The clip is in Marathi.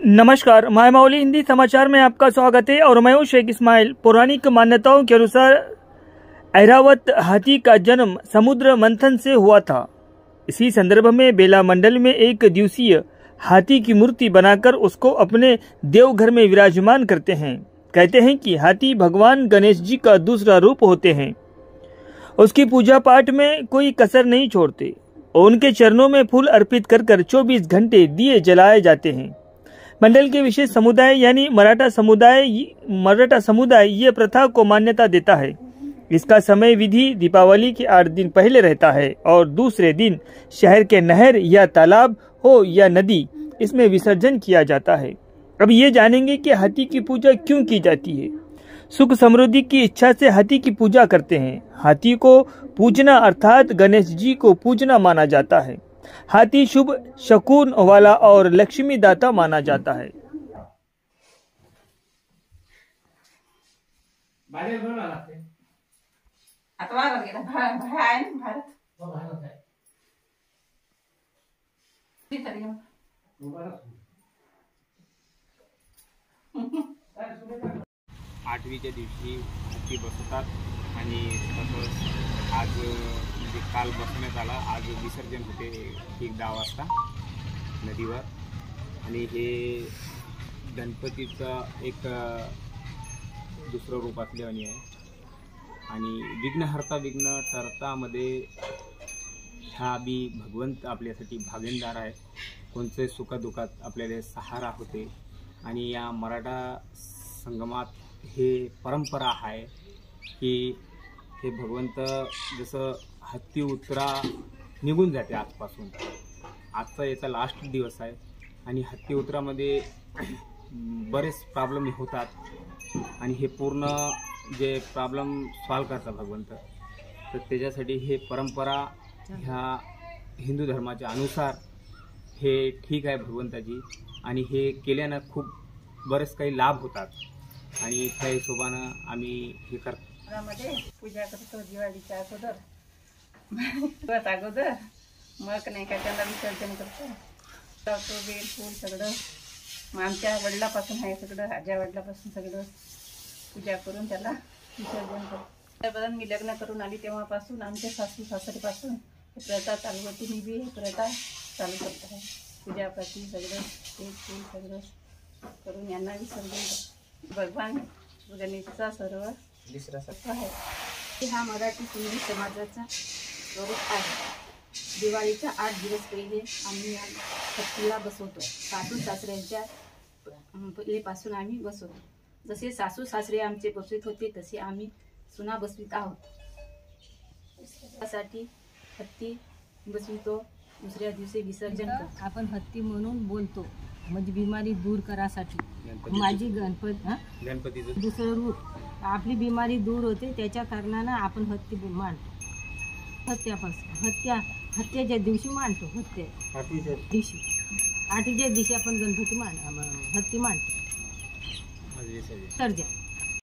नमस्कार, मायमावली हिंदी समाचार में आपका स्वागत है और मैं हूं शेख इस्माइल। पौराणिक मान्यताओं के अनुसार ऐरावत हाथी का जन्म समुद्र मंथन से हुआ था। इसी संदर्भ में बेला मंडल में एक दिवसीय हाथी की मूर्ति बनाकर उसको अपने देवघर में विराजमान करते हैं। कहते हैं कि हाथी भगवान गणेश जी का दूसरा रूप होते हैं। उसकी पूजा पाठ में कोई कसर नहीं छोड़ते और उनके चरणों में फूल अर्पित कर 24 घंटे दिए जलाए जाते हैं। मंडल के विशेष समुदाय यानी मराठा समुदाय ये प्रथा को मान्यता देता है। इसका समय विधि दीपावली के 8 दिन पहले रहता है और दूसरे दिन शहर के नहर या तालाब हो या नदी, इसमें विसर्जन किया जाता है। अब ये जानेंगे कि हाथी की पूजा क्यों की जाती है। सुख समृद्धि की इच्छा से हाथी की पूजा करते हैं। हाथी को पूजना अर्थात गणेश जी को पूजना माना जाता है। हाथी शुभ शकुन वाला और लक्ष्मी दाता माना जाता है। आठवीच्या दिवशी हाती बसतात आणि तसंच आज म्हणजे काल बसण्यात आला। आज विसर्जन होते ठीक 10 वाजता नदीवर आणि हे गणपतीचं एक दुसरं रूप असल्याने आहे आणि विघ्नहर्ता विघ्न टरतामध्ये ह्या बी भगवंत आपल्यासाठी भागीदार आहे। कोणत्याही सुखदुःखात आपल्याला सहारा होते आणि या मराठा संगमात हे परंपरा आहे की हे भगवंत जसं हत्ती उतरा निघून जाते आजपासून। आजचा याचा लास्ट दिवस आहे आणि हत्ती उतरामध्ये बरेच प्रॉब्लेम होतात आणि हे पूर्ण जे प्रॉब्लेम सॉल्व करतात भगवंत, तर त्याच्यासाठी हे परंपरा ह्या हिंदू धर्माच्या अनुसार हे ठीक आहे भगवंताची आणि हे केल्यानं खूप बरेच काही लाभ होतात आणि त्या हिशोबानं आम्ही हे करतो। मध्ये पूजा करतो दिवाळीच्या अगोदर मग नाही का त्याला विसर्जन करतो। लावतो बेल फूल सगळं। मग आमच्या वडिलापासून आहे सगळं, आज्या वडिलापासून सगळं पूजा करून त्याला विसर्जन करतो। त्याबद्दल मी लग्न करून आली तेव्हापासून आमच्या सासू सासरीपासून प्रथा चालू होती। मी बी प्रथा चालू करतो। पूजापाठी सगळं बेल फूल सगळं करून यांना विसर्जन करतो। भगवान गणेशचा सर्व दुसरा सत्ता आहे। हा मराठी हिंदू समाजाचा स्वरूप आहे। दिवाळीच्या 8 दिवस पहिले आम्ही हत्तीला बसवतो। सासू सासऱ्यांच्या पहिलेपासून आम्ही बसवतो। जसे सासू सासरे आमचे बसवीत होते तसे आम्ही सुना बसवीत आहोत। त्यासाठी हत्ती बसवितो, दुसऱ्या दिवशी विसर्जन करतो। आपण हत्ती म्हणून बोलतो म्हणजे बिमारी दूर करासाठी। माझी गणपतीचं दुसरं रूप आपली बिमारी दूर होते, त्याच्या कारणानं आपण हत्ती मानतो। हत्याच्या दिवशी मानतो। आठवीच्या दिवशी आपण गणपती हत्ती मानतो। विसर्जन